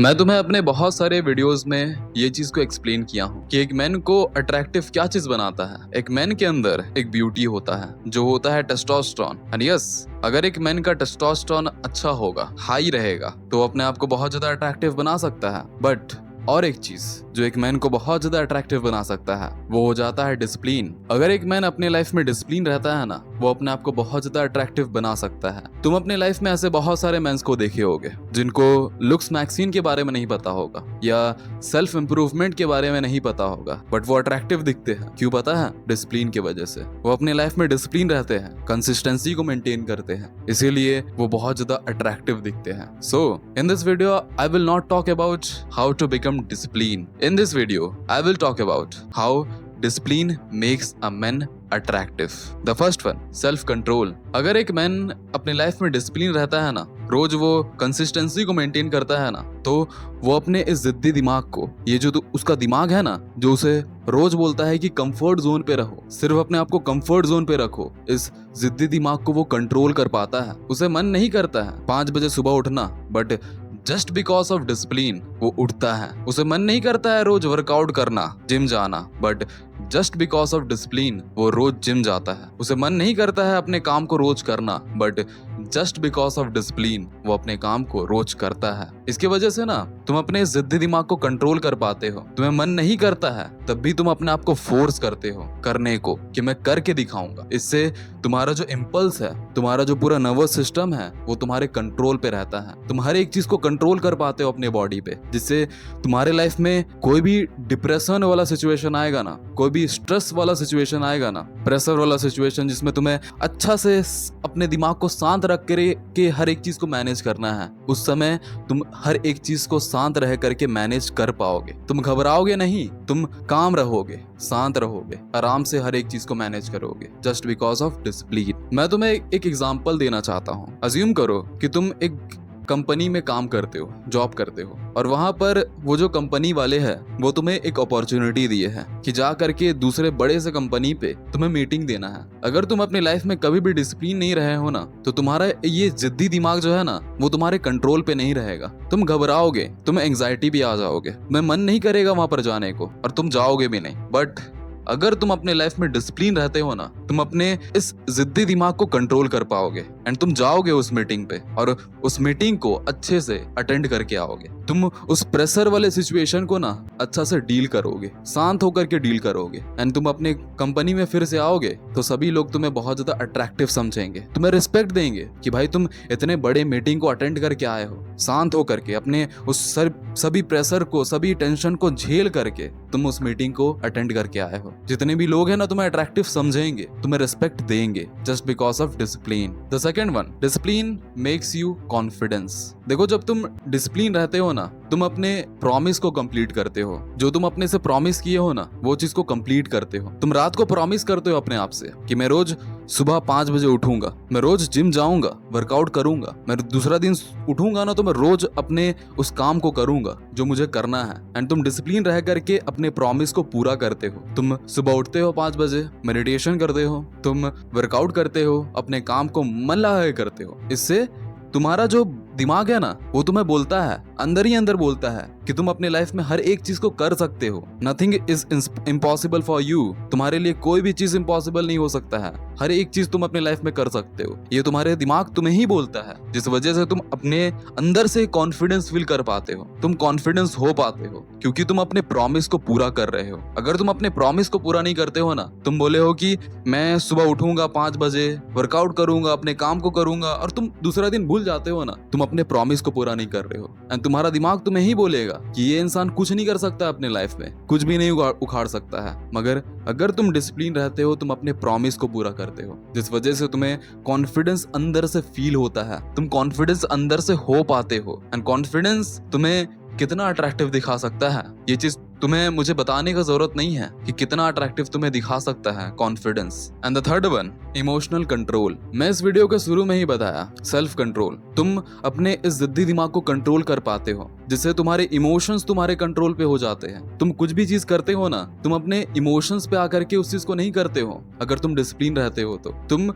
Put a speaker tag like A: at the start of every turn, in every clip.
A: मैं तुम्हें अपने बहुत सारे वीडियोस में ये चीज को एक्सप्लेन किया हूँ कि एक मैन को अट्रैक्टिव क्या चीज बनाता है। एक मैन के अंदर एक ब्यूटी होता है जो होता है टेस्टोस्टेरोन। एंड यस, अगर एक मैन का टेस्टोस्टेरोन अच्छा होगा, हाई रहेगा, तो वो अपने आप को बहुत ज्यादा अट्रैक्टिव बना सकता है। बट और एक चीज जो एक मैन को बहुत ज्यादा अट्रैक्टिव बना सकता है वो हो जाता है डिसिप्लिन। अगर एक मैन अपने लाइफ में डिसिप्लिन रहता है ना, वो अपने आप को बहुत ज्यादा अट्रैक्टिव बना सकता है। तुम अपने लाइफ में ऐसे बहुत सारे मेंस को देखे होगे जिनको लुक्स मैगजीन के बारे में नहीं पता होगा या सेल्फ इंप्रूवमेंट के बारे में नहीं पता होगा, बट वो अट्रैक्टिव दिखते हैं। क्यों पता है? डिसिप्लिन की वजह से। वो अपने लाइफ में डिसिप्लिन रहते हैं, कंसिस्टेंसी को मेंटेन करते हैं, इसीलिए वो बहुत ज्यादा अट्रैक्टिव दिखते हैं। So in this video I will not talk about how to become discipline. In this video, I will talk about how discipline makes a man attractive. The first one, self control. अगर एक man अपने life में discipline रहता है ना, रोज वो consistency को maintain करता है ना, तो वो अपने इस जिद्दी दिमाग को, ये जो उसका दिमाग है ना, जो उसे रोज बोलता है कि कंफर्ट जोन पे रहो, सिर्फ अपने आप को कंफर्ट जोन पे रखो, इस जिद्दी दिमाग को वो कंट्रोल कर पाता है। उसे मन नहीं करता है 5 बजे सुबह उठना, but just because of discipline वो उठता है। उसे मन नहीं करता है रोज वर्कआउट करना, जिम जाना, but just because of discipline वो रोज जिम जाता है। उसे मन नहीं करता है अपने काम को रोज करना, but just because of discipline वो अपने काम को रोज करता है। इसकी वजह से ना तुम अपने जिद्दी दिमाग को कंट्रोल कर पाते हो। तुम्हें मन नहीं करता है तब भी तुम अपने आप को फोर्स करते हो करने को कि मैं करके दिखाऊंगा। इससे तुम्हारा जो इम्पल्स है, तुम्हारा जो पूरा नर्वस सिस्टम है, वो तुम्हारे कंट्रोल पे रहता है। तुम हर एक चीज को कंट्रोल कर पाते हो अपने बॉडी पे, जिससे तुम्हारे लाइफ में कोई भी डिप्रेशन वाला सिचुएशन आएगा ना, कोई भी स्ट्रेस वाला सिचुएशन आएगा ना, प्रेशर वाला सिचुएशन जिसमें तुम्हें अच्छा से अपने दिमाग को शांत रख के हर एक चीज को मैनेज करना है, उस समय तुम हर एक चीज को शांत रह करके मैनेज कर पाओगे। तुम घबराओगे नहीं, तुम काम रहोगे, शांत रहोगे, आराम से हर एक चीज को मैनेज करोगे, जस्ट बिकॉज ऑफ डिसिप्लिन। मैं तुम्हें एक एग्जांपल देना चाहता हूँ। अज्यूम करो कि तुम एक कंपनी में काम करते हो, जॉब करते हो, और वहां पर वो जो कंपनी वाले हैं वो तुम्हें एक अपॉर्चुनिटी दिए हैं कि जा करके दूसरे बड़े से कंपनी पे तुम्हें मीटिंग देना है। अगर तुम अपनी लाइफ में कभी भी डिसिप्लिन नहीं रहे हो ना, तो तुम्हारा ये जिद्दी दिमाग जो है ना, वो तुम्हारे कंट्रोल पे नहीं रहेगा। तुम घबराओगे, तुम्हें एंग्जाइटी भी आ जाओगे, तुम्हें मन नहीं करेगा वहां पर जाने को, और तुम जाओगे भी नहीं। बट अगर तुम अपने लाइफ में डिसिप्लिन रहते हो ना, तुम अपने इस जिद्दी दिमाग को कंट्रोल कर पाओगे एंड तुम जाओगे उस मीटिंग पे और उस मीटिंग को अच्छे से अटेंड करके आओगे। तुम उस प्रेशर वाले सिचुएशन को ना अच्छा से डील करोगे, शांत होकर के डील करोगे, एंड तुम अपने कंपनी में फिर से आओगे तो सभी लोग तुम्हें बहुत ज्यादा अट्रैक्टिव समझेंगे, तुम्हें रिस्पेक्ट देंगे कि भाई तुम इतने बड़े मीटिंग को अटेंड करके आए हो, शांत होकर के अपने उस सभी प्रेशर को, सभी टेंशन को झेल करके तुम उस मीटिंग को अटेंड करके आए हो। जितने भी लोग हैं ना, तुम्हें अट्रैक्टिव समझेंगे, तुम्हें रिस्पेक्ट देंगे, just because of discipline. The second one, discipline makes you confidence. देखो, जब तुम डिसिप्लिन रहते हो ना, तुम अपने प्रॉमिस को कंप्लीट करते हो। जो तुम अपने से प्रॉमिस किए हो ना, वो चीज को कंप्लीट करते हो। तुम रात को प्रॉमिस करते हो अपने आप से कि मैं रोज सुबह 5 बजे उठूंगा, मैं रोज जिम जाऊंगा, वर्कआउट करूंगा, मैं दूसरा दिन उठूंगा ना तो मैं रोज अपने उस काम को करूंगा जो मुझे करना है। एंड तुम डिसिप्लिन रह करके अपने प्रॉमिस को पूरा करते हो। तुम सुबह उठते हो 5 बजे, मेडिटेशन करते हो, तुम वर्कआउट करते हो, अपने काम को मन लगा करते हो। इससे तुम्हारा जो दिमाग है ना, वो तुम्हें बोलता है, अंदर ही अंदर बोलता है कि तुम अपने लाइफ में हर एक चीज को कर सकते हो। Nothing is impossible for you. तुम्हारे लिए कोई भी चीज इम्पॉसिबल नहीं हो सकता है। हर एक चीज तुम अपने लाइफ में कर सकते हो। ये तुम्हारे दिमाग तुम्हें ही बोलता है, जिस वजह से तुम अपने अंदर से कॉन्फिडेंस फील कर पाते हो। तुम कॉन्फिडेंस हो पाते हो क्योंकि तुम अपने प्रॉमिस को पूरा कर रहे हो। अगर तुम अपने प्रॉमिस को पूरा नहीं करते हो ना, तुम बोले हो कि मैं सुबह उठूंगा 5 बजे, वर्कआउट करूंगा, अपने काम को करूंगा, और तुम दूसरा दिन भूल जाते हो ना, तुम अपने प्रॉमिस को पूरा नहीं कर रहे हो। एंड तुम्हारा दिमाग तुम्हें ही बोलेगा कि ये इंसान कुछ नहीं कर सकता अपने लाइफ में, कुछ भी नहीं उखाड़ सकता है। मगर अगर तुम डिसिप्लिन रहते हो, तुम अपने प्रॉमिस को पूरा करते हो, जिस वजह से तुम्हें कॉन्फिडेंस अंदर से फील होता है, तुम कॉन्फिडेंस अंदर से हो पाते हो। एंड कॉन्फिडेंस तुम्हें कितना अट्रैक्टिव दिखा सकता है, ये चीज तुम्हें मुझे बताने का जरूरत नहीं है कि कितना अट्रैक्टिव तुम्हें दिखा सकता है confidence. And the third one, emotional control. मैं इस वीडियो के शुरू में ही बताया, सेल्फ कंट्रोल। तुम अपने इस जिद्दी दिमाग को कंट्रोल कर पाते हो, जिससे तुम्हारे इमोशंस तुम्हारे कंट्रोल पे हो जाते हैं। तुम कुछ भी चीज करते हो ना, तुम अपने इमोशंस पे आकर के उस चीज को नहीं करते हो। अगर तुम डिसिप्लिन रहते हो तो तुम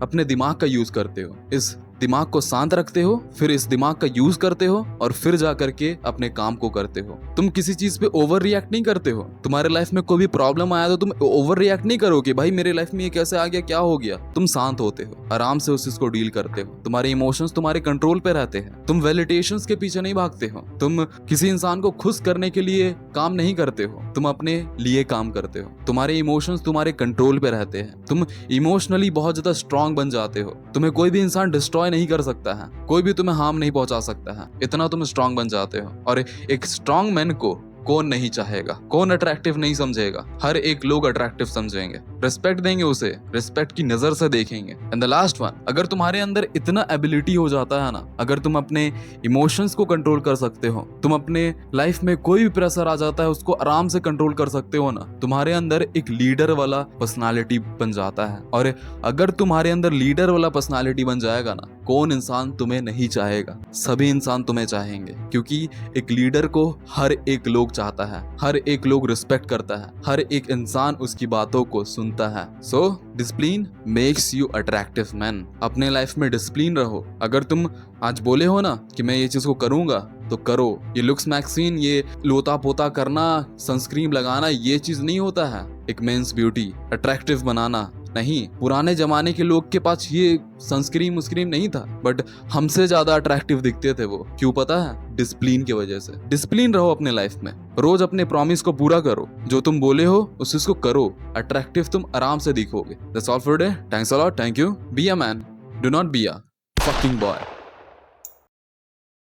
A: अपने दिमाग का यूज करते हो। इस दिमाग को शांत रखते हो, फिर इस दिमाग का यूज करते हो और फिर जा करके अपने काम को करते हो। तुम किसी चीज पे ओवर रिएक्ट नहीं करते हो। तुम्हारे लाइफ में कोई भी प्रॉब्लम आया तो तुम ओवर रिएक्ट नहीं करो कि भाई मेरे लाइफ में ये कैसे आ गया, क्या हो गया। तुम शांत होते हो, आराम से उस चीज को डील करते हो। तुम्हारे इमोशंस तुम्हारे कंट्रोल पे रहते हैं। तुम वैलिडेशंस के पीछे नहीं भागते हो। तुम किसी इंसान को खुश करने के लिए काम नहीं करते हो, तुम अपने लिए काम करते हो। तुम्हारे इमोशंस तुम्हारे कंट्रोल पे रहते हैं। तुम इमोशनली बहुत ज्यादा स्ट्रांग बन जाते हो। तुम्हें कोई भी इंसान डिस्ट्रॉय नहीं कर सकता है, कोई भी तुम्हें हार्म नहीं पहुंचा सकता है। इतना तुम स्ट्रांग बन जाते हो। और एक स्ट्रांग मैन को कौन नहीं चाहेगा, कौन अट्रैक्टिव नहीं समझेगा। हर एक लोग अट्रैक्टिव समझेंगे, रिस्पेक्ट देंगे उसे, रिस्पेक्ट की नजर से देखेंगे। एंड द लास्ट वन, अगर तुम्हारे अंदर इतना एबिलिटी हो जाता है ना, अगर तुम अपने इमोशंस को कंट्रोल कर सकते हो, तुम अपने लाइफ में कोई भी प्रेशर आ जाता है उसको आराम से कंट्रोल कर सकते हो ना, तुम्हारे अंदर एक लीडर वाला पर्सनालिटी बन जाता है। और अगर तुम्हारे अंदर लीडर वाला पर्सनालिटी बन जाएगा ना, कौन इंसान तुम्हें नहीं चाहेगा, सभी इंसान तुम्हें चाहेंगे। क्योंकि एक लीडर को हर एक लोग चाहता है, हर एक लोग रिस्पेक्ट करता है, हर एक इंसान उसकी बातों को सुनता है। So discipline makes you attractive man. अपने लाइफ में डिसिप्लिन रहो। अगर तुम आज बोले हो ना कि मैं ये चीज को करूंगा तो करो। ये लुक्स मैक्सीन, ये लोता पोता करना, सनस्क्रीन लगाना, ये चीज नहीं होता है एक मेंस ब्यूटी। अट्रैक्टिव बनाना नहीं, पुराने जमाने के लोग के पास ये सनस्क्रीन मुस्क्रीन नहीं था, बट हमसे ज्यादा अट्रैक्टिव दिखते थे वो। क्यों पता है? डिसिप्लिन की वजह से। डिसिप्लिन रहो अपने लाइफ में, रोज अपने प्रॉमिस को पूरा करो, जो तुम बोले हो उस चीज को करो। अट्रैक्टिव तुम आराम से दिखोगे। That's all for today. Thanks a lot, thank you. Be a man, do not be a fucking boy.